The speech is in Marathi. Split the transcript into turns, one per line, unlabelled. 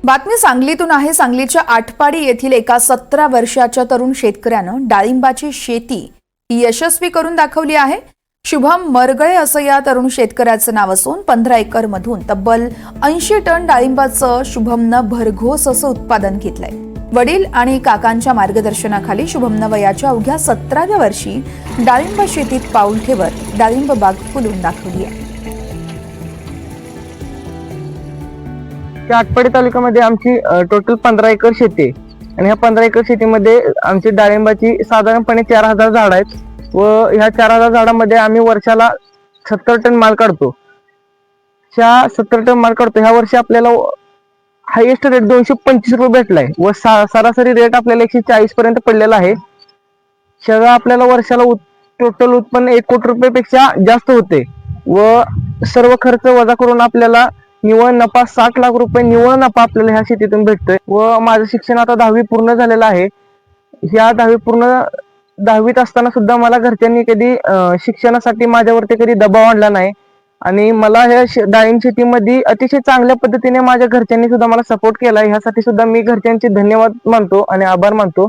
बातमी सांगलीतून आहे। सांगलीच्या आटपाडी येथील एका 17 वर्षाच्या तरुण शेतकऱ्यानं डाळिंबाची शेती यशस्वी करून दाखवली आहे। शुभम मरगळे असं या तरुण शेतकऱ्याचं नाव असून 15 एकर मधून तब्बल 80 टन डाळिंबाचं शुभमनं भरघोस असं उत्पादन घेतलंय। वडील आणि काकांच्या मार्गदर्शनाखाली शुभमनं वयाच्या अवघ्या 17व्या वर्षी डाळिंब शेतीत पाऊल ठेवत डाळिंब बाग फुलून दाखवली आहे।
आटपाडी तालुक्यामध्ये आमची टोटल 15 एकर शेती आहे आणि ह्या 15 एकर शेतीमध्ये आमची डाळिंबाची साधारणपणे 4000 झाड आहेत व ह्या 4000 झाडांमध्ये आम्ही वर्षाला 70 टन माल काढतो। ह्या 70 टन माल काढतो। ह्या वर्षी आपल्याला हायेस्ट रेट 225 रुपये भेटलाय व सरासरी रेट आपल्याला 140 पर्यंत पडलेला आहे। सगळं आपल्याला वर्षाला टोटल उत्पन्न 1 कोटी रुपयापेक्षा जास्त होते व सर्व खर्च वजा करून आपल्याला निव्वळ नफा 60 लाख रुपये निव्वळ नफा आपल्याला ह्या शेतीतून भेटतोय व माझं शिक्षण आता 10वी पूर्ण झालेलं आहे। ह्या 10वीत असताना सुद्धा मला घरच्यांनी कधी शिक्षणासाठी माझ्यावरती कधी दबाव आणला नाही आणि मला ह्या डाळिंब शेतीमध्ये अतिशय चांगल्या पद्धतीने माझ्या घरच्यांनी सुद्धा मला सपोर्ट केला। ह्यासाठी सुद्धा मी घरच्यांचे धन्यवाद मानतो आणि आभार मानतो।